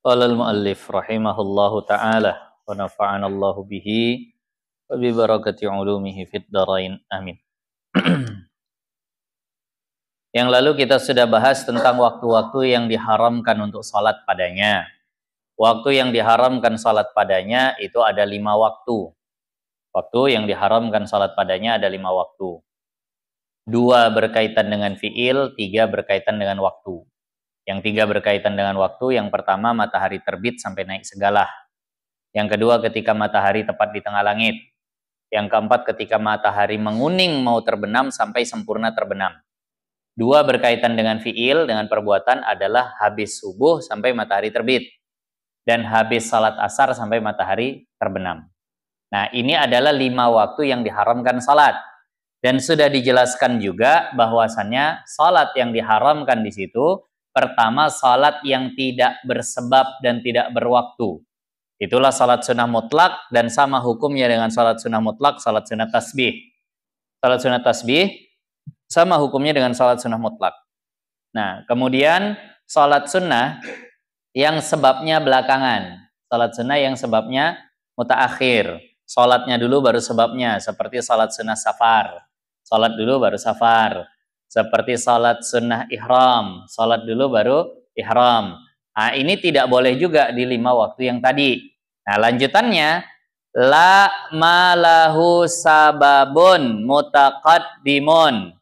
Qala al-muallif rahimahullahu ta'ala wa nafa'ana Allahu bihi wa bi barakati ulumihi fid dharain amin. Yang lalu kita sudah bahas tentang waktu-waktu yang diharamkan untuk salat padanya. Waktu yang diharamkan salat padanya itu ada 5 waktu. Waktu yang diharamkan salat padanya ada 5 waktu. 2 berkaitan dengan fiil, 3 berkaitan dengan waktu. Yang 3 berkaitan dengan waktu, yang pertama matahari terbit sampai naik segalah. Yang kedua ketika matahari tepat di tengah langit. Yang keempat ketika matahari menguning mau terbenam sampai sempurna terbenam. 2 berkaitan dengan fiil, dengan perbuatan adalah habis subuh sampai matahari terbit. Dan habis salat asar sampai matahari terbenam. Nah, ini adalah 5 waktu yang diharamkan salat. Dan sudah dijelaskan juga bahwasannya salat yang diharamkan di situ, pertama salat yang tidak bersebab dan tidak berwaktu. Itulah salat sunnah mutlak dan sama hukumnya dengan salat sunnah mutlak, salat sunnah tasbih. Salat sunnah tasbih sama hukumnya dengan salat sunnah mutlak. Nah, kemudian salat sunnah yang sebabnya belakangan. Salat sunnah yang sebabnya mutaakhir. Salatnya dulu baru sebabnya, seperti salat sunnah safar. Salat dulu baru safar. Seperti salat sunnah ihram. Salat dulu baru ihram. Nah, ini tidak boleh juga di 5 waktu yang tadi. Nah, lanjutannya, la malahu sababun mutaqaddimun.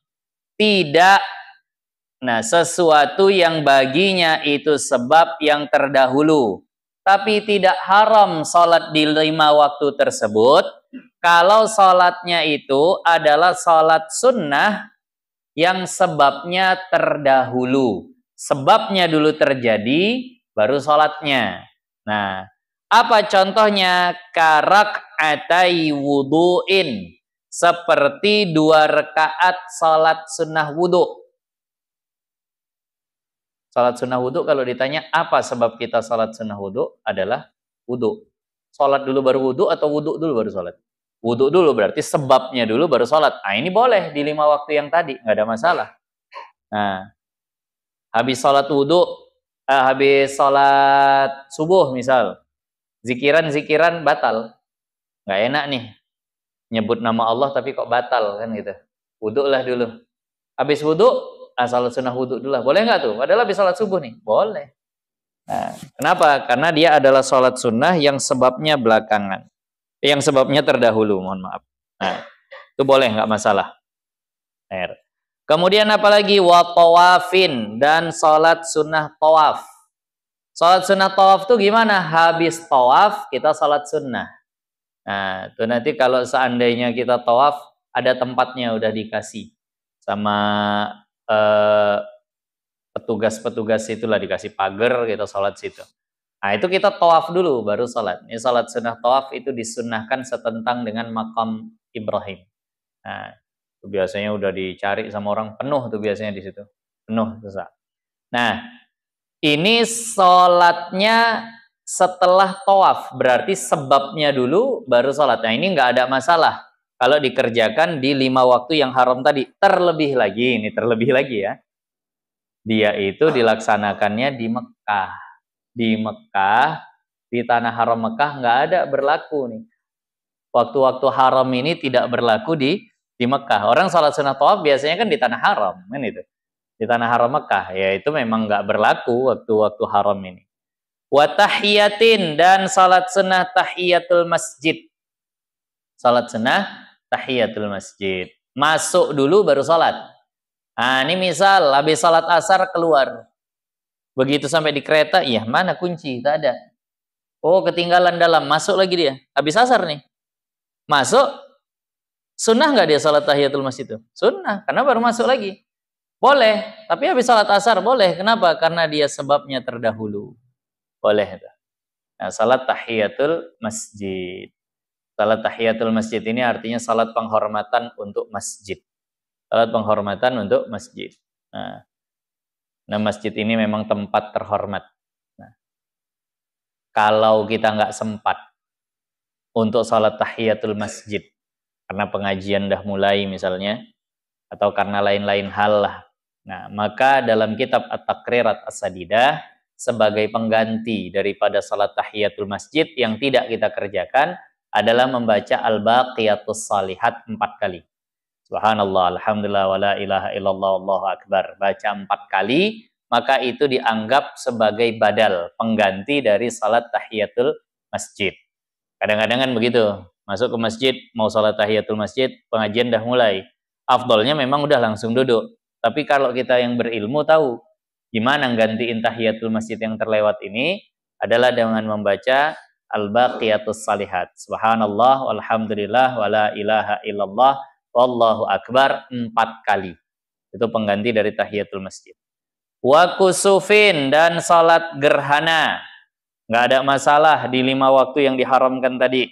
Tidak, nah, sesuatu yang baginya itu sebab yang terdahulu. Tapi tidak haram salat di 5 waktu tersebut, kalau salatnya itu adalah salat sunnah yang sebabnya terdahulu. Sebabnya dulu terjadi, baru salatnya. Nah, apa contohnya? Karak'atai wudu'in. Seperti 2 rakaat salat sunnah wudu'. Salat sunnah wudu, kalau ditanya apa sebab kita salat sunnah wudu, adalah wudu. Salat dulu baru wudu atau wudu dulu baru salat? Wudu dulu, berarti sebabnya dulu baru salat. Nah, ini boleh di 5 waktu yang tadi, nggak ada masalah. Nah, habis salat wudu, habis salat subuh misal, zikiran-zikiran batal. Nggak enak nih, nyebut nama Allah tapi kok batal kan gitu. Wudu lah dulu. Habis wudu, salat sunnah wudu dulu lah. Boleh nggak tuh? Padahal habis salat subuh nih. Boleh. Nah, kenapa? Karena dia adalah salat sunnah yang sebabnya belakangan. Yang sebabnya terdahulu, mohon maaf. Nah, itu boleh, nggak masalah. Kemudian apalagi? Wa tawafin, dan salat sunnah tawaf. Salat sunnah tawaf tuh gimana? Habis tawaf, kita salat sunnah. Nah, itu nanti kalau seandainya kita tawaf, ada tempatnya udah dikasih. Sama petugas-petugas itulah, dikasih pagar, kita sholat situ. Nah, itu kita tawaf dulu baru sholat. Ini sholat sunnah tawaf itu disunnahkan setentang dengan makam Ibrahim. Nah, itu biasanya udah dicari sama orang, penuh tuh biasanya di situ. Penuh susah. Nah, ini sholatnya setelah tawaf, berarti sebabnya dulu baru sholat. Nah, ini nggak ada masalah kalau dikerjakan di 5 waktu yang haram tadi. Terlebih lagi, ini terlebih lagi ya, dia itu dilaksanakannya di Mekah. Di Mekah, di tanah haram Mekah nggak ada berlaku nih. Waktu-waktu haram ini tidak berlaku di Mekah. Orang salat sunnah tawaf biasanya kan di tanah haram, kan itu. Di tanah haram Mekah, ya itu memang nggak berlaku waktu-waktu haram ini. Wa tahiyatin, dan salat sunnah tahiyatul masjid. Salat sunnah tahiyatul masjid. Masuk dulu baru salat. Nah, ini misal habis salat asar keluar. Begitu sampai di kereta, iya mana kunci? Tak ada. Oh, ketinggalan dalam, masuk lagi dia. Habis asar nih. Masuk, sunnah nggak dia salat tahiyatul masjid itu? Sunnah, karena baru masuk lagi. Boleh, tapi habis salat asar boleh. Kenapa? Karena dia sebabnya terdahulu. Boleh. Nah, salat tahiyatul masjid. Salat tahiyatul masjid ini artinya salat penghormatan untuk masjid. Salat penghormatan untuk masjid. Nah, masjid ini memang tempat terhormat. Nah, kalau kita nggak sempat untuk salat tahiyatul masjid, karena pengajian dah mulai misalnya, atau karena lain-lain hal lah, nah, maka dalam kitab At-Taqrirat As-Sadidah sebagai pengganti daripada salat tahiyatul masjid yang tidak kita kerjakan adalah membaca al-baqiyatus salihat 4 kali. Subhanallah, alhamdulillah, wala ilaha illallah, Allahu akbar. Baca 4 kali, maka itu dianggap sebagai badal, pengganti dari salat tahiyatul masjid. Kadang-kadang kan begitu, masuk ke masjid, mau salat tahiyatul masjid, pengajian dah mulai. Afdolnya memang udah langsung duduk. Tapi kalau kita yang berilmu tahu, gimana gantiin tahiyatul masjid yang terlewat ini, adalah dengan membaca al-baqiyatus salihat. Subhanallah, walhamdulillah, wala ilaha illallah, wallahu akbar 4 kali. Itu pengganti dari tahiyatul masjid. Wa kusufin, dan salat gerhana. Nggak ada masalah di 5 waktu yang diharamkan tadi.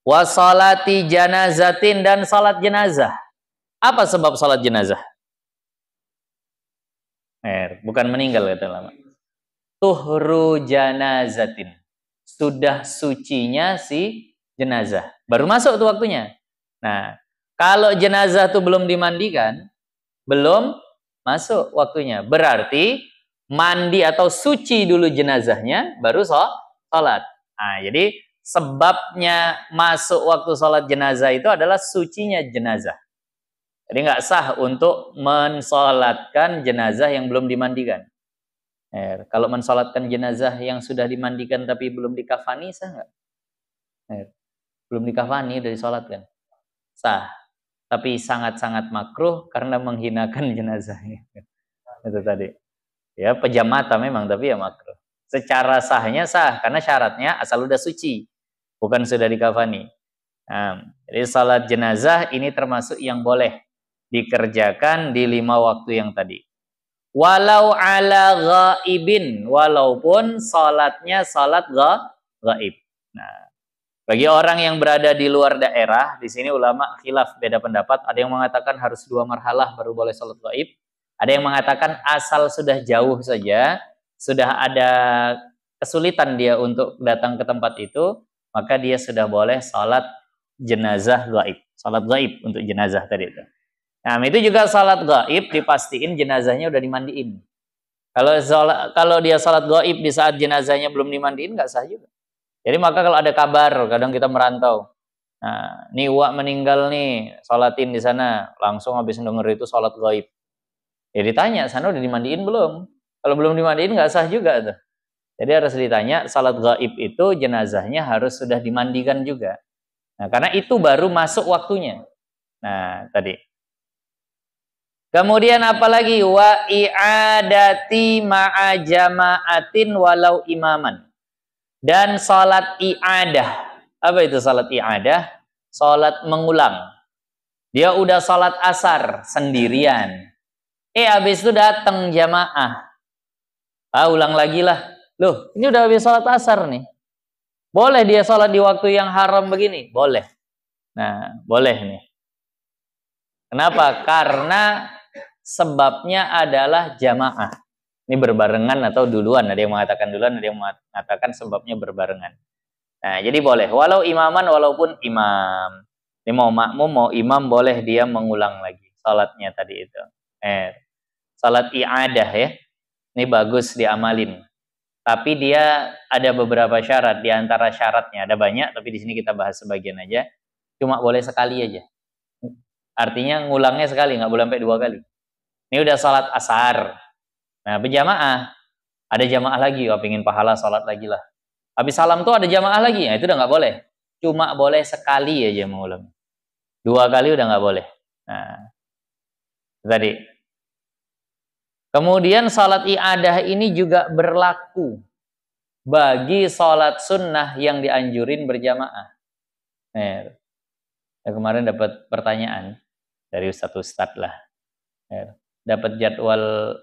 Wa salati janazatin, dan salat jenazah. Apa sebab salat jenazah? Bukan meninggal kata lama. Tuhru janazatin. Sudah sucinya si jenazah. Baru masuk tuh waktunya. Nah, kalau jenazah tuh belum dimandikan, belum masuk waktunya. Berarti mandi atau suci dulu jenazahnya, baru sholat. Nah, jadi sebabnya masuk waktu sholat jenazah itu adalah sucinya jenazah. Jadi nggak sah untuk mensolatkan jenazah yang belum dimandikan. Kalau mensolatkan jenazah yang sudah dimandikan tapi belum dikafani, sah nggak? Belum dikafani dari solatkan, sah. Tapi sangat-sangat makruh karena menghinakan jenazahnya. Itu tadi. Ya, pejam mata memang, tapi ya makruh. Secara sahnya sah, karena syaratnya asal udah suci, bukan sudah dikafani. Nah, jadi salat jenazah ini termasuk yang boleh dikerjakan di 5 waktu yang tadi. Walau ala ghaibin, walaupun salatnya salat ghaib. Nah, bagi orang yang berada di luar daerah, di sini ulama khilaf, beda pendapat. Ada yang mengatakan harus 2 marhalah baru boleh salat ghaib. Ada yang mengatakan asal sudah jauh saja, sudah ada kesulitan dia untuk datang ke tempat itu, maka dia sudah boleh salat jenazah ghaib. Salat ghaib untuk jenazah tadi itu. Nah, itu juga salat gaib dipastiin jenazahnya udah dimandiin. Kalau dia salat gaib di saat jenazahnya belum dimandiin, nggak sah juga. Jadi maka kalau ada kabar, kadang kita merantau, nah, nih Wak meninggal nih, salatin di sana, langsung habis denger itu salat gaib. Ya ditanya, sana udah dimandiin belum? Kalau belum dimandiin nggak sah juga tuh. Jadi harus ditanya, salat gaib itu jenazahnya harus sudah dimandikan juga. Nah, karena itu baru masuk waktunya. Nah, tadi. Kemudian apalagi wa i'adati ma'a jama'atin walau imaman. Dan salat i'adah. Apa itu salat i'adah? Salat mengulang. Dia udah salat asar sendirian. Habis itu datang jamaah. Ulang lagi lah. Loh, ini udah habis salat asar nih. Boleh dia salat di waktu yang haram begini? Boleh. Nah, boleh nih. Kenapa? Karena sebabnya adalah jamaah. Ini berbarengan atau duluan. Ada yang mengatakan duluan, ada yang mengatakan sebabnya berbarengan. Nah, jadi boleh. Walau imaman, walaupun imam. Ini mau makmum, mau imam, boleh dia mengulang lagi salatnya tadi itu. Salat i'adah ya. Ini bagus diamalin. Tapi dia ada beberapa syarat. Di antara syaratnya ada banyak, tapi di sini kita bahas sebagian aja. Cuma boleh sekali aja. Artinya ngulangnya sekali, nggak boleh sampai 2 kali. Ini udah salat asar. Nah, berjamaah. Ada jamaah lagi, pengen pahala salat lagi lah. Habis salam tuh ada jamaah lagi, itu udah nggak boleh. Cuma boleh sekali aja mengulang. 2 kali udah nggak boleh. Nah, tadi. Kemudian salat i'adah ini juga berlaku bagi salat sunnah yang dianjurin berjamaah. Kemarin dapat pertanyaan dari ustadz lah. Dapat jadwal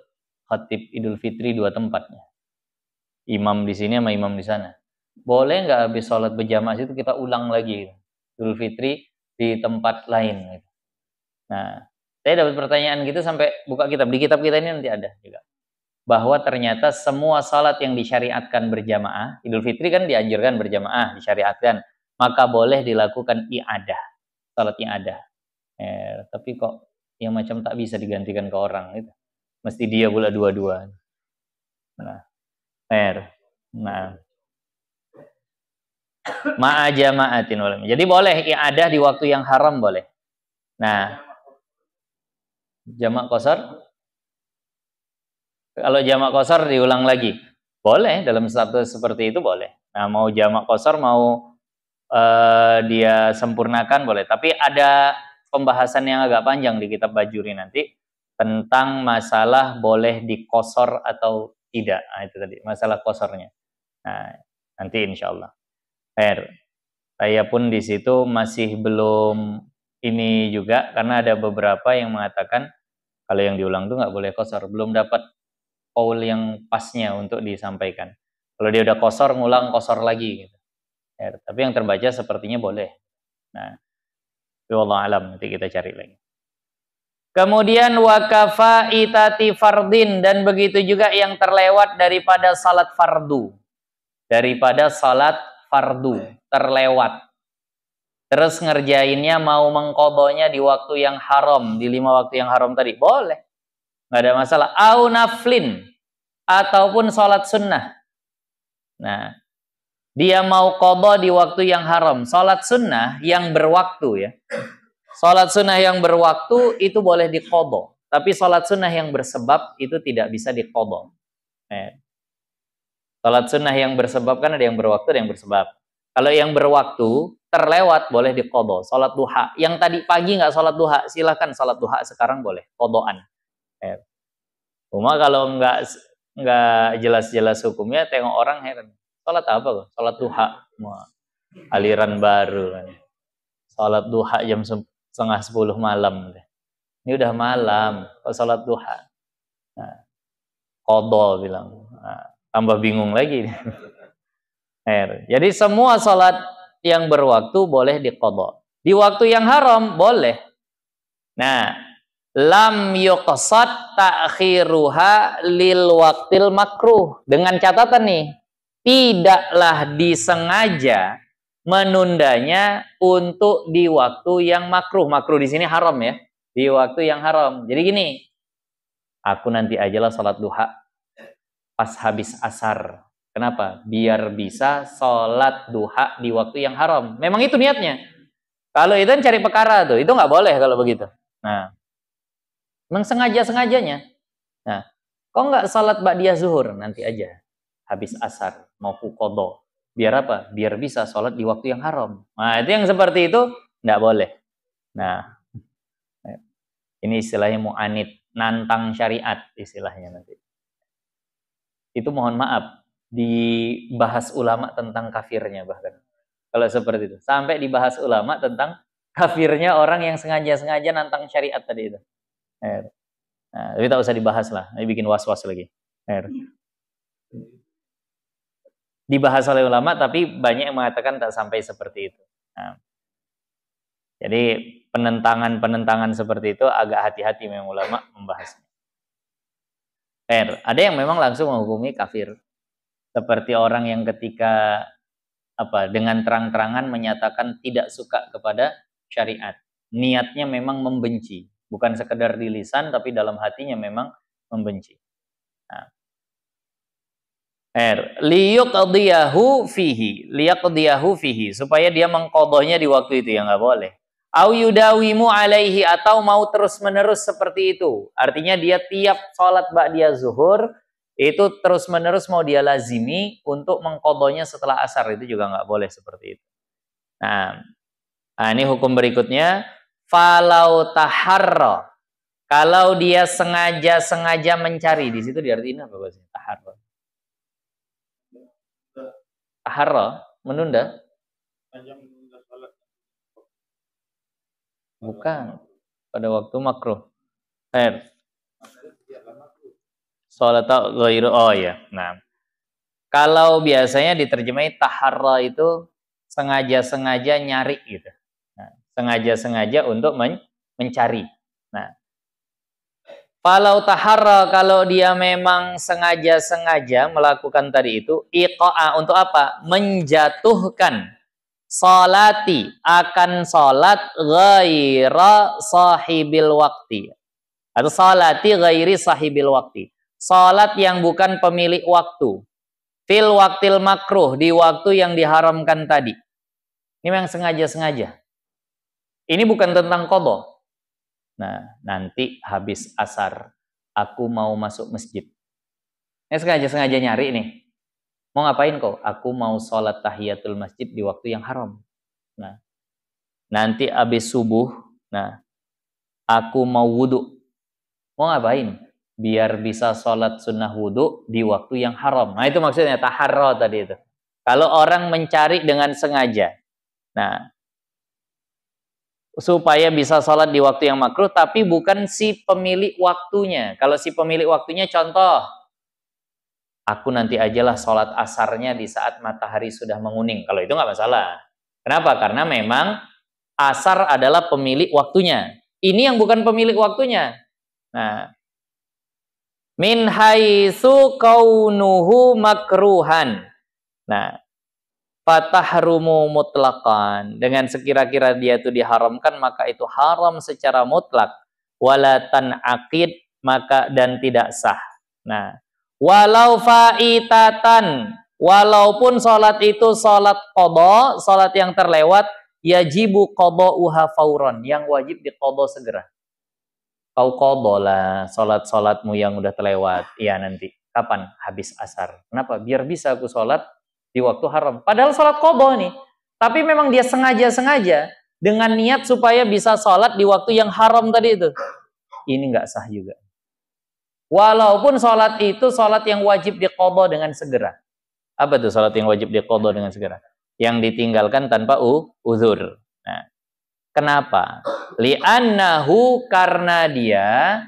khatib Idul Fitri 2 tempatnya. Imam di sini sama imam di sana. Boleh nggak habis sholat berjamaah itu kita ulang lagi Idul Fitri di tempat lain? Nah, saya dapat pertanyaan gitu sampai buka kitab. Di kitab kita ini nanti ada juga. Bahwa ternyata semua salat yang disyariatkan berjamaah, Idul Fitri kan dianjurkan berjamaah, disyariatkan. Maka boleh dilakukan i'adah. Salat i'adah. Tapi kok yang macam tak bisa digantikan ke orang itu. Mesti dia pula 2-2. Nah, nah. Ma'a jama'atin ulama. Jadi boleh i'adah di waktu yang haram boleh. Nah, jamak qasar, kalau jamak qasar diulang lagi. Boleh, dalam status seperti itu boleh. Nah, mau jamak qasar mau dia sempurnakan boleh. Tapi ada pembahasan yang agak panjang di kitab Bajuri nanti tentang masalah boleh dikosor atau tidak. Nah, itu tadi, masalah kosornya. Nah, nanti insya Allah. Saya pun di situ masih belum ini juga, karena ada beberapa yang mengatakan kalau yang diulang itu nggak boleh kosor. Belum dapat qaul yang pasnya untuk disampaikan. Kalau dia udah kosor, ngulang kosor lagi. Gitu. Tapi yang terbaca sepertinya boleh. Nah, wallahu alam, nanti kita cari lagi. Kemudian wakafa itati fardin, dan begitu juga yang terlewat daripada salat fardu. Daripada salat fardu terlewat. Terus ngerjainnya mau mengqadanya di waktu yang haram, di 5 waktu yang haram tadi, boleh. Nggak ada masalah. Au naflin, ataupun salat sunnah. Nah, dia mau qadha di waktu yang haram. Salat sunnah yang berwaktu ya. Salat sunnah yang berwaktu itu boleh diqadha. Tapi salat sunnah yang bersebab itu tidak bisa diqadha. Salat sunnah yang bersebab kan ada yang berwaktu, ada yang bersebab. Kalau yang berwaktu terlewat boleh diqadha. Salat duha. Yang tadi pagi nggak salat duha, silahkan salat duha sekarang boleh qadhaan. Cuma kalau nggak jelas-jelas hukumnya, tengok orang heran. Salat apa kok? Salat duha. Aliran baru kan. Salat duha jam 9:30 malam. Ini udah malam, kok salat duha. Nah, qadha bilang. Nah, tambah bingung lagi. Jadi semua salat yang berwaktu boleh diqadha. Di waktu yang haram boleh. Nah, lam yuqsad ta'khiruha lil waqtil makruh. Dengan catatan nih, tidaklah disengaja menundanya untuk di waktu yang makruh. Makruh di sini haram ya. Di waktu yang haram. Jadi gini, aku nanti ajalah salat duha pas habis asar. Kenapa? Biar bisa sholat duha di waktu yang haram. Memang itu niatnya. Kalau itu kan cari perkara tuh, itu nggak boleh kalau begitu. Nah, memang sengaja-sengajanya. Nah, kok nggak sholat ba'diyah zuhur? Nanti aja. Habis asar, mau qadha. Biar apa? Biar bisa sholat di waktu yang haram. Nah, itu yang seperti itu nggak boleh. Nah, ini istilahnya mu'anid, nantang syariat istilahnya nanti. Itu mohon maaf. Dibahas ulama tentang kafirnya bahkan. Kalau seperti itu. Sampai dibahas ulama tentang kafirnya orang yang sengaja-sengaja nantang syariat tadi itu. Nah, tapi tak usah dibahas lah. Ini bikin was-was lagi. Dibahas oleh ulama, tapi banyak yang mengatakan tak sampai seperti itu. Nah, jadi penentangan-penentangan seperti itu agak hati-hati memang ulama membahasnya. Ada yang memang langsung menghukumi kafir. Seperti orang yang ketika dengan terang-terangan menyatakan tidak suka kepada syariat. Niatnya memang membenci, bukan sekedar di lisan tapi dalam hatinya memang membenci. Nah. Liyaqdiyahu fihi, supaya dia mengqadhanya di waktu itu, yang nggak boleh. Au yudawimu alaihi, atau mau terus-menerus seperti itu. Artinya dia tiap sholat ba'diyah zuhur itu terus-menerus mau dia lazimi untuk mengqadhanya setelah asar, itu juga nggak boleh seperti itu. Nah, ini hukum berikutnya, falau taharra, kalau dia sengaja mencari, di situ diartiin apa bahasanya? Taharra, menunda? Bukan, pada waktu makruh. Sholat ghairu, oh ya. Nah, kalau biasanya diterjemahi taharra itu sengaja-sengaja nyari gitu. Nah, sengaja-sengaja untuk mencari. Nah, falau taharra, kalau dia memang sengaja-sengaja melakukan tadi itu, iqa'a, untuk apa? Menjatuhkan salati, akan salat ghaira sahibil waqti, atau salati ghairi sahibil waqti, salat yang bukan pemilik waktu. Fil waktil makruh, di waktu yang diharamkan tadi. Ini memang sengaja-sengaja. Ini bukan tentang qadha. Nah, nanti habis asar, aku mau masuk masjid. Ini sengaja-sengaja nyari nih. Mau ngapain kau? Aku mau sholat tahiyatul masjid di waktu yang haram. Nah, nanti habis subuh, nah, aku mau wudhu. Mau ngapain? Biar bisa sholat sunnah wudhu di waktu yang haram. Nah, itu maksudnya taharro tadi itu. Kalau orang mencari dengan sengaja. Nah, supaya bisa sholat di waktu yang makruh, tapi bukan si pemilik waktunya. Kalau si pemilik waktunya, contoh, aku nanti ajalah sholat asarnya di saat matahari sudah menguning. Kalau itu nggak masalah. Kenapa? Karena memang asar adalah pemilik waktunya. Ini yang bukan pemilik waktunya. Nah, min haitsu kaunuhu makruhan. Nah, fatahrumu mutlaqan. Dengan sekira-kira dia itu diharamkan, maka itu haram secara mutlak. Wala tanaqid, maka dan tidak sah. Nah, walau faitatan, walaupun sholat itu sholat qadha, sholat yang terlewat, yajibu qadha'uha fauran, yang wajib diqadha segera. Kau qadha lah sholat-sholatmu yang udah terlewat. Iya nanti. Kapan? Habis asar. Kenapa? Biar bisa aku sholat di waktu haram. Padahal sholat qadha nih. Tapi memang dia sengaja-sengaja dengan niat supaya bisa sholat di waktu yang haram tadi itu. Ini nggak sah juga. Walaupun sholat itu sholat yang wajib diqadha dengan segera. Apa tuh sholat yang wajib diqadha dengan segera? Yang ditinggalkan tanpa uzur. Nah, kenapa? Li'annahu, karena dia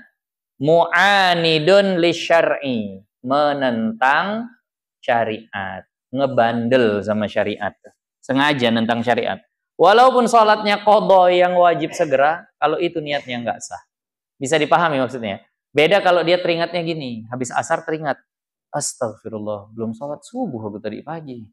mu'anidun li syar'i, menentang syariat, ngebandel sama syariat, sengaja nentang syariat. Walaupun sholatnya qadha yang wajib segera, kalau itu niatnya nggak sah. Bisa dipahami maksudnya? Beda kalau dia teringatnya gini, habis asar teringat, astagfirullah, belum sholat subuh aku tadi pagi.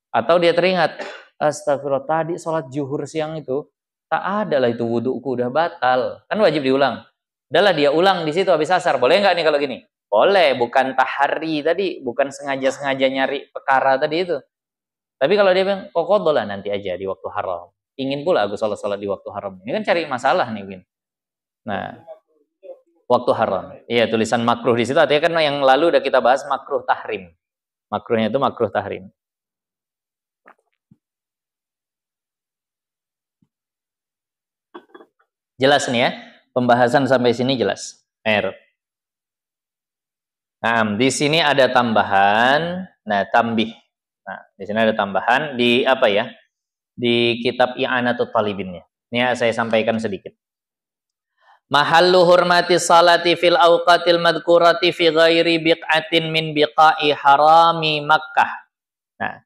Atau dia teringat, astagfirullah, tadi sholat zuhur siang itu, tak ada lah itu wudhuku udah batal. Kan wajib diulang. Udahlah dia ulang di situ habis asar. Boleh nggak nih kalau gini? Boleh, bukan tahari tadi, bukan sengaja-sengaja nyari perkara tadi itu. Tapi kalau dia bilang, kok qadha lah nanti aja di waktu haram. Ingin pula aku sholat di waktu haram. Ini kan cari masalah nih, Win. Nah, waktu haram. Iya, tulisan makruh di situ artinya kan yang lalu udah kita bahas makruh tahrim. Makruhnya itu makruh tahrim. Jelas nih ya, pembahasan sampai sini jelas. Nah, di sini ada tambahan. Nah, tambih. Nah, di sini ada tambahan di apa ya? Di kitab I'anatut Talibinnya. Ini saya sampaikan sedikit. Mahallu hurmati salati fil awqatil madhkurati fi ghairi biq'atin min biqa'i harami Makkah. Nah,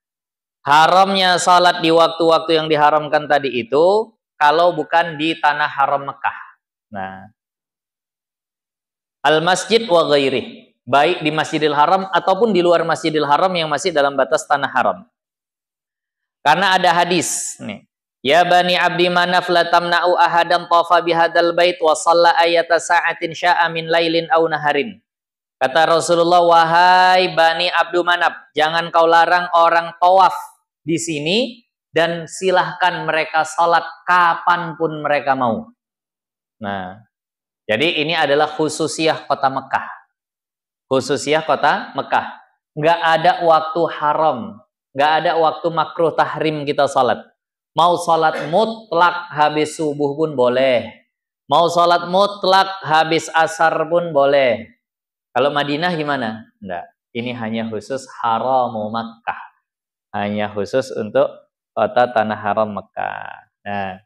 haramnya salat di waktu-waktu yang diharamkan tadi itu kalau bukan di tanah haram Mekah. Nah, al-masjid wa ghairi, baik di Masjidil Haram ataupun di luar Masjidil Haram yang masih dalam batas tanah haram. Karena ada hadis nih. Ya bani Abdi Manaf la tamna'u ahadan tafa bihadzal bait wa shalla ayata sa'atin sya'a min lailin aw naharin. Kata Rasulullah, wahai bani Abdu Manaf, jangan kau larang orang tawaf di sini dan silahkan mereka salat kapanpun mereka mau. Nah, jadi ini adalah khususiyah kota Mekah. Khususiyah kota Mekah. Nggak ada waktu haram. Nggak ada waktu makruh tahrim kita salat. Mau salat mutlak habis subuh pun boleh. Mau salat mutlak habis asar pun boleh. Kalau Madinah gimana? Enggak. Ini hanya khusus haramu Makkah. Hanya khusus untuk kota tanah haram Mekah. Nah,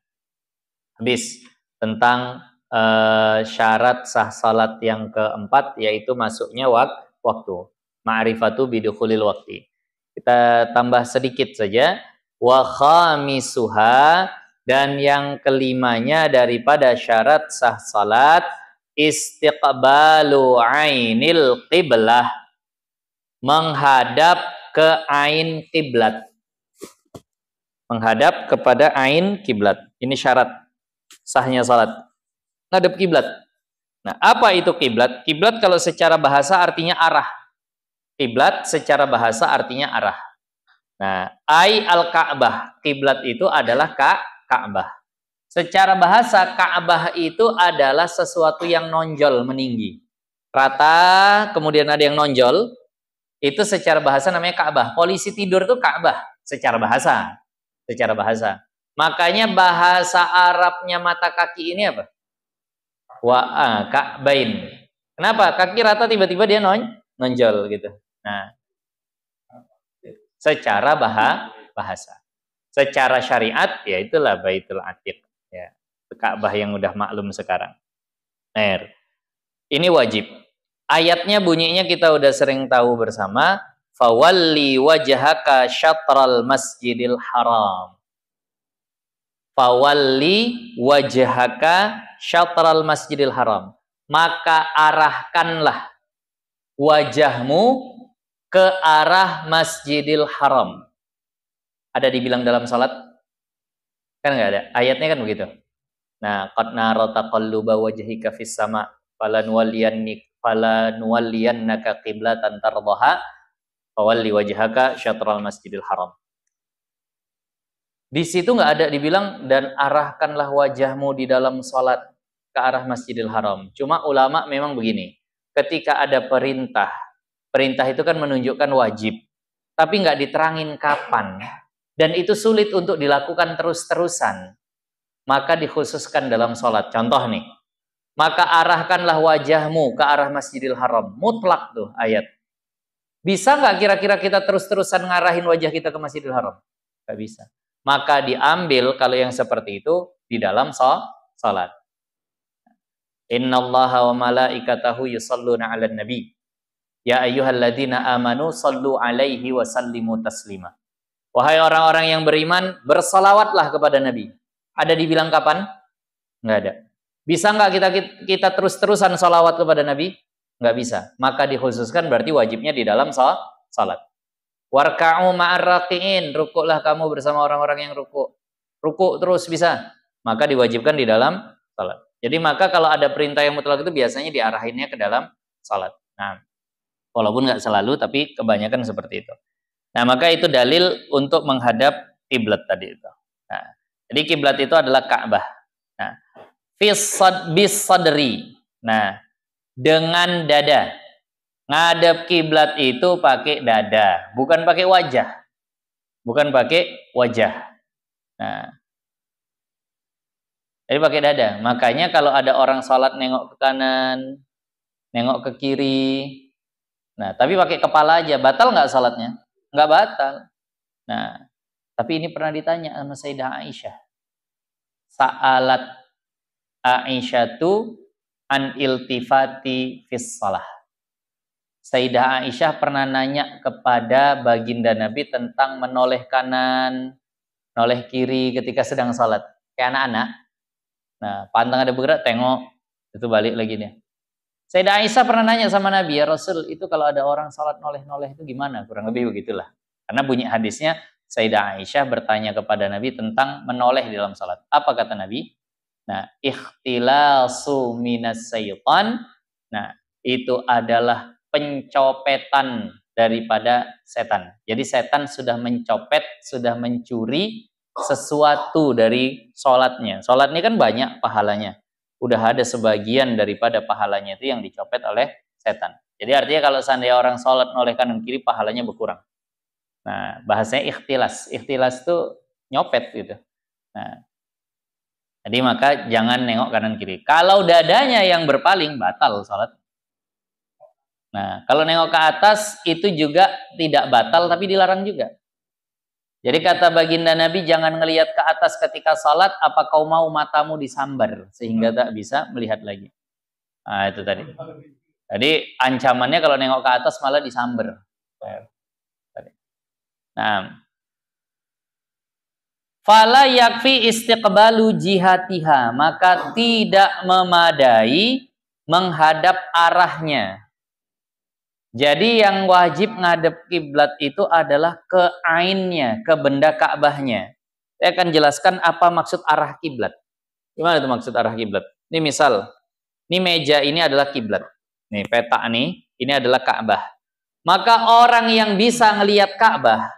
habis tentang syarat sah salat yang keempat, yaitu masuknya waktu. Ma'rifatu bidukhulil waqti. Kita tambah sedikit saja. Wa khamisuha, dan yang kelimanya daripada syarat sah salat, istiqbalu ainil qiblah, menghadap ke ain kiblat. Menghadap kepada ain kiblat. Ini syarat sahnya salat. Ngadep kiblat. Nah, apa itu kiblat? Kiblat kalau secara bahasa artinya arah. Kiblat secara bahasa artinya arah. Nah, ai al-Ka'bah. Kiblat itu adalah Ka'bah. Secara bahasa Ka'bah itu adalah sesuatu yang nonjol, meninggi. Rata, kemudian ada yang nonjol. Itu secara bahasa namanya Ka'bah. Polisi tidur itu Ka'bah secara bahasa. Secara bahasa. Makanya bahasa Arabnya mata kaki ini apa? Ka'bain. Kenapa? Kaki rata tiba-tiba dia nonjol gitu. Nah, secara bahasa. Secara syariat ya itulah Baitul Atiq ya. Ka'bah yang udah maklum sekarang. Nah, ini wajib. Ayatnya bunyinya kita udah sering tahu bersama, fawalli wajhaka syatral masjidil haram. Fawalli wajhaka syatral masjidil haram. Maka arahkanlah wajahmu ke arah Masjidil Haram. Ada dibilang dalam salat? Kan nggak ada. Ayatnya kan begitu. Nah, qad nara taqalluba wajhika fis sama falanuwalliyannaka qiblatan tardaha fawalli wajhaka syatral Masjidil Haram. Di situ nggak ada dibilang dan arahkanlah wajahmu di dalam salat ke arah Masjidil Haram. Cuma ulama memang begini. Ketika ada perintah itu kan menunjukkan wajib, tapi nggak diterangin kapan, dan itu sulit untuk dilakukan terus-terusan, maka dikhususkan dalam sholat. Contoh nih, maka arahkanlah wajahmu ke arah Masjidil Haram, mutlak tuh ayat. Bisa nggak kira-kira kita terus-terusan ngarahin wajah kita ke Masjidil Haram? Nggak bisa. Maka diambil kalau yang seperti itu di dalam sholat. Innallaha wa malaikatahu yusalluna 'alan nabi. Ya ayyuhalladzina amanu sallu alaihi wa sallimu taslima. Wahai orang-orang yang beriman, bersalawatlah kepada Nabi. Ada dibilang kapan? Enggak ada. Bisa enggak kita terus-terusan salawat kepada Nabi? Enggak bisa. Maka dikhususkan berarti wajibnya di dalam salat. Warka'u ma'ar raqi'in. Rukuklah kamu bersama orang-orang yang rukuk. Rukuk terus bisa. Maka diwajibkan di dalam salat. Jadi maka kalau ada perintah yang mutlak itu biasanya diarahinnya ke dalam salat. Nah, walaupun nggak selalu, tapi kebanyakan seperti itu. Nah, maka itu dalil untuk menghadap kiblat tadi itu. Nah, jadi kiblat itu adalah Ka'bah. Nah, bis sadri. Nah, dengan dada. Ngadap kiblat itu pakai dada, bukan pakai wajah. Bukan pakai wajah. Nah, jadi pakai dada. Makanya kalau ada orang sholat nengok ke kanan, nengok ke kiri, nah, tapi pakai kepala aja, batal nggak salatnya? Nggak batal. Nah, tapi ini pernah ditanya sama Sayyidah Aisyah. Sa'alat Aisyatu an iltifati fis salah. Sayyidah Aisyah pernah nanya kepada baginda Nabi tentang menoleh kanan, noleh kiri ketika sedang salat. Kayak anak-anak. Nah, pantang ada bergerak, tengok, itu balik lagi nih. Sayyidah Aisyah pernah nanya sama Nabi, ya Rasul, itu kalau ada orang salat noleh-noleh itu gimana? Kurang lebih begitulah. Karena bunyi hadisnya, Sayyidah Aisyah bertanya kepada Nabi tentang menoleh di dalam salat. Apa kata Nabi? Nah, ikhtilasu minas syaitan. Nah, itu adalah pencopetan daripada setan. Jadi setan sudah mencopet, sudah mencuri sesuatu dari salatnya. Salat ini kan banyak pahalanya. Udah ada sebagian daripada pahalanya itu yang dicopet oleh setan. Jadi artinya kalau seandainya orang sholat noleh kanan kiri, pahalanya berkurang. Nah, bahasanya ikhtilas. Ikhtilas itu nyopet gitu. Nah, jadi maka jangan nengok kanan kiri. Kalau dadanya yang berpaling, batal sholat. Nah, kalau nengok ke atas, itu juga tidak batal, tapi dilarang juga. Jadi kata baginda Nabi, jangan ngelihat ke atas ketika salat, apa kau mau matamu disambar sehingga tak bisa melihat lagi. Nah, itu tadi. Jadi ancamannya kalau nengok ke atas malah disambar. Nah, fala yakfi istiqbalu jihatiha, maka tidak memadai menghadap arahnya. Jadi yang wajib ngadep kiblat itu adalah ke ainnya, ke benda Ka'bahnya. Saya akan jelaskan apa maksud arah kiblat. Gimana itu maksud arah kiblat? Ini misal, Ini meja ini adalah kiblat. Nih peta nih, ini adalah Ka'bah. Maka orang yang bisa ngelihat Ka'bah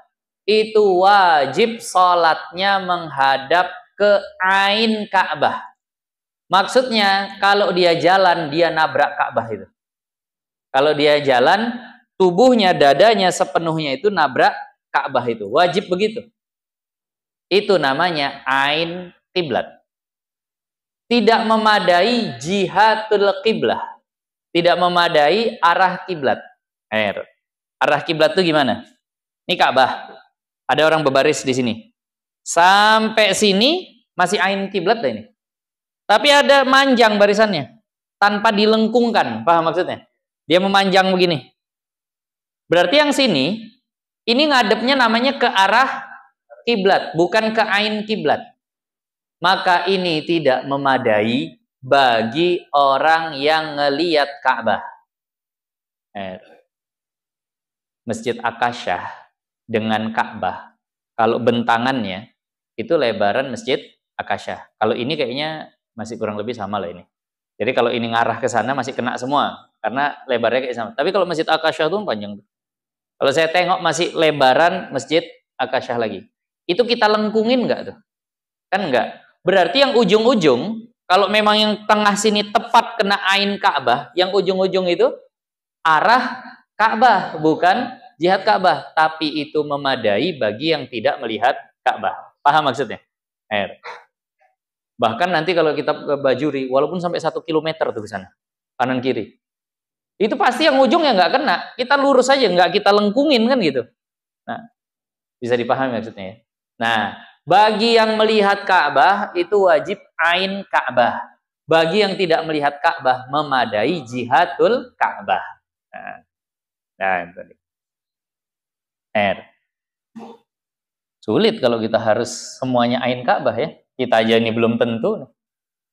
itu wajib sholatnya menghadap ke ain Ka'bah. Maksudnya kalau dia jalan dia nabrak Ka'bah itu. Kalau dia jalan tubuhnya, dadanya sepenuhnya itu nabrak Ka'bah itu. Wajib begitu. Itu namanya ain kiblat. Tidak memadai jihatul kiblah. Tidak memadai arah kiblat. Arah kiblat itu gimana? Ini Ka'bah. Ada orang berbaris di sini. Sampai sini masih ain kiblat dah ini. Tapi ada manjang barisannya. Tanpa dilengkungkan. Paham maksudnya? Dia memanjang begini. Berarti yang sini, ini ngadepnya namanya ke arah kiblat, bukan ke ain kiblat. Maka ini tidak memadai bagi orang yang ngelihat Ka'bah. Masjid Akasyah dengan Ka'bah, kalau bentangannya itu lebaran Masjid Akasyah. Kalau ini kayaknya masih kurang lebih sama lah ini. Jadi kalau ini ngarah ke sana masih kena semua karena lebarnya kayak sama. Tapi kalau Masjid Akasyah itu panjang. Kalau saya tengok masih lebaran Masjid Akasyah lagi. Itu kita lengkungin nggak tuh? Kan nggak. Berarti yang ujung-ujung, kalau memang yang tengah sini tepat kena ain Ka'bah, yang ujung-ujung itu arah Ka'bah, bukan jihad Ka'bah. Tapi itu memadai bagi yang tidak melihat Ka'bah. Paham maksudnya? Bahkan nanti kalau kita ke Bajuri, walaupun sampai 1 kilometer tuh ke sana, kanan kiri. Itu pasti yang ujungnya nggak kena. Kita lurus aja, nggak kita lengkungin kan gitu. Nah, bisa dipahami maksudnya ya. Nah, bagi yang melihat Ka'bah itu wajib ain Ka'bah. Bagi yang tidak melihat Ka'bah memadai jihadul Ka'bah. Nah, itu. Sulit kalau kita harus semuanya ain Ka'bah ya. Kita aja ini belum tentu.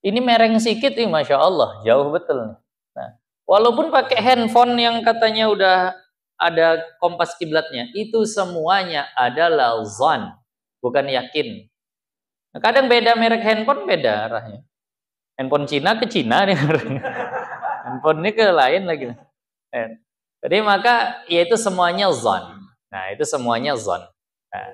Ini mereng sikit nih, Masya Allah. Jauh betul nih. Nah, walaupun pakai handphone yang katanya udah ada kompas kiblatnya, itu semuanya adalah zon. Bukan yakin. Nah, kadang beda merek handphone, beda arahnya. Handphone Cina ke Cina nih. Handphone ini ke lain lagi. Jadi maka yaitu semuanya zon. Nah itu semuanya zon. Nah,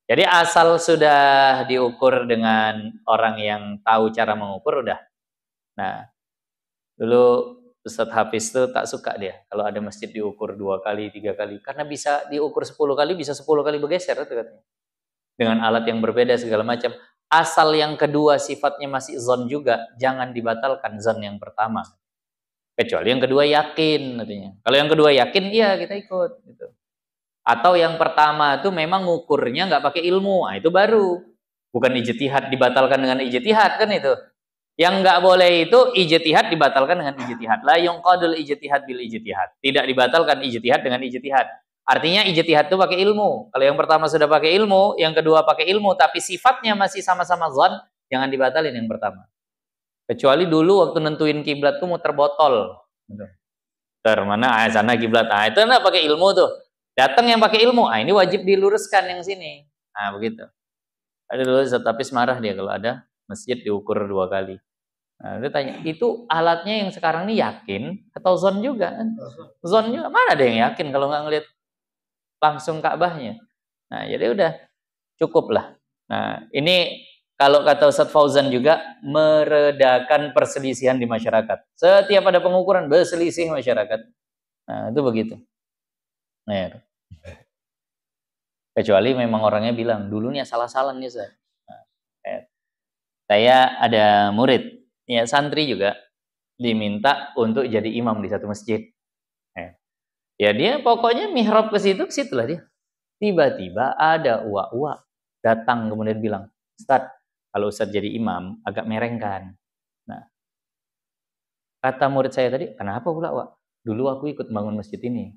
jadi asal sudah diukur dengan orang yang tahu cara mengukur udah. Nah dulu Ustadz Hafiz tuh tak suka dia kalau ada masjid diukur 2 kali, 3 kali. Karena bisa diukur 10 kali, bisa 10 kali bergeser itu katanya. Dengan alat yang berbeda segala macam. Asal yang kedua sifatnya masih zon juga, jangan dibatalkan zon yang pertama. Kecuali yang kedua yakin katanya. Kalau yang kedua yakin, iya kita ikut. Gitu. Atau yang pertama itu memang ngukurnya nggak pakai ilmu, nah, itu baru. Bukan ijtihad dibatalkan dengan ijtihad kan itu. Yang nggak boleh itu ijtihad dibatalkan dengan ijtihad. La yunqadul ijtihad bil ijtihad. Tidak dibatalkan ijtihad dengan ijtihad. Artinya ijtihad itu pakai ilmu. Kalau yang pertama sudah pakai ilmu, yang kedua pakai ilmu, tapi sifatnya masih sama-sama zon, jangan dibatalin yang pertama. Kecuali dulu waktu nentuin kiblat tuh muter botol. Mana sana kiblat. Ah itu enggak pakai ilmu tuh. Datang yang pakai ilmu, ini wajib diluruskan yang sini. Nah begitu. Ada dulu Ustadz Hafiz marah dia kalau ada masjid diukur 2 kali. Nah, dia tanya, itu alatnya yang sekarang ini yakin atau zon juga? Zon juga, mana ada yang yakin kalau nggak ngelihat langsung Ka'bahnya. Nah, jadi udah cukup lah. Nah, ini kalau kata Ustadz Fauzan juga meredakan perselisihan di masyarakat. Setiap ada pengukuran berselisih masyarakat. Nah, itu begitu. Nah, kecuali memang orangnya bilang, dulunya salah-salah nih Ustaz. Nah, saya ada murid, ya santri juga diminta untuk jadi imam di satu masjid. Ya dia pokoknya mihrab ke situ lah dia. Tiba-tiba ada uak-uak datang kemudian bilang, Ustaz, kalau Ustaz jadi imam agak merengkan. Nah, kata murid saya tadi, kenapa pula Wak? Dulu aku ikut bangun masjid ini.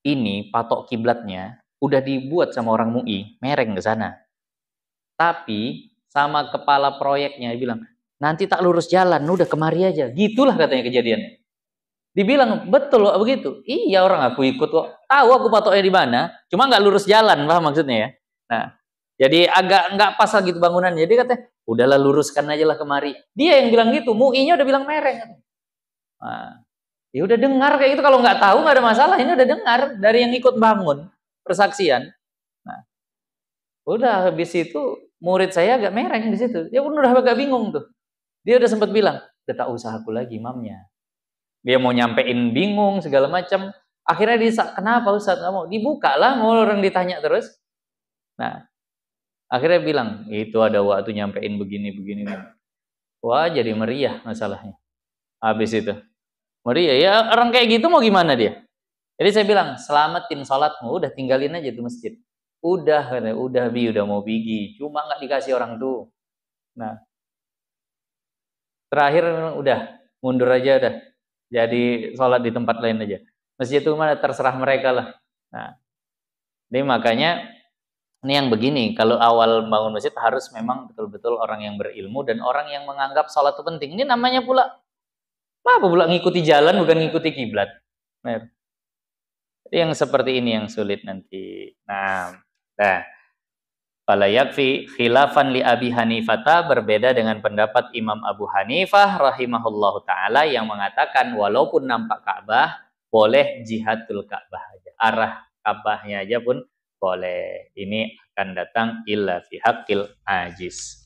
Ini patok kiblatnya udah dibuat sama orang MUI, mereng ke sana. Tapi sama kepala proyeknya dia bilang, nanti tak lurus jalan, udah kemari aja. Gitulah katanya kejadiannya. Dibilang, betul loh begitu. Iya orang aku ikut kok. Tahu aku patoknya di mana, cuma nggak lurus jalan, paham maksudnya ya. Nah, jadi agak nggak pas gitu bangunan. Jadi katanya, Udahlah luruskan aja lah kemari. Dia yang bilang gitu, MUI-nya udah bilang mereng. Nah, ya udah dengar kayak gitu, kalau nggak tahu nggak ada masalah. Ini udah dengar dari yang ikut bangun persaksian. Nah, udah habis itu murid saya agak mereng di situ. Dia pun udah agak bingung tuh. Dia udah sempat bilang, udah tak usah aku lagi imamnya. Dia mau nyampein bingung segala macam. Akhirnya dia, kenapa Ustaz? Nggak mau. Dibuka lah, mau orang ditanya terus. Nah, akhirnya bilang, itu ada waktu nyampein begini-begini. Wah, jadi meriah masalahnya. Habis itu. Meriah, ya orang kayak gitu mau gimana dia? Jadi saya bilang, selamatin sholatmu, udah tinggalin aja tuh masjid. Udah Bi, udah mau pergi. Cuma nggak dikasih orang tuh. Nah, terakhir udah, mundur aja udah. Jadi sholat di tempat lain aja. Masjid itu mana terserah mereka lah. Nah, jadi makanya ini yang begini, kalau awal bangun masjid harus memang betul-betul orang yang berilmu dan orang yang menganggap sholat itu penting. Ini namanya pula apa pula ngikuti jalan bukan ngikuti kiblat. Nah, yang seperti ini yang sulit nanti. Nah, fala yakfi khilafan li Abi Hanifah, berbeda dengan pendapat Imam Abu Hanifah rahimahullahu taala yang mengatakan walaupun nampak Ka'bah boleh jihadul Ka'bah aja. Arah Ka'bahnya aja pun boleh. Ini akan datang illa fi haqqil ajiz.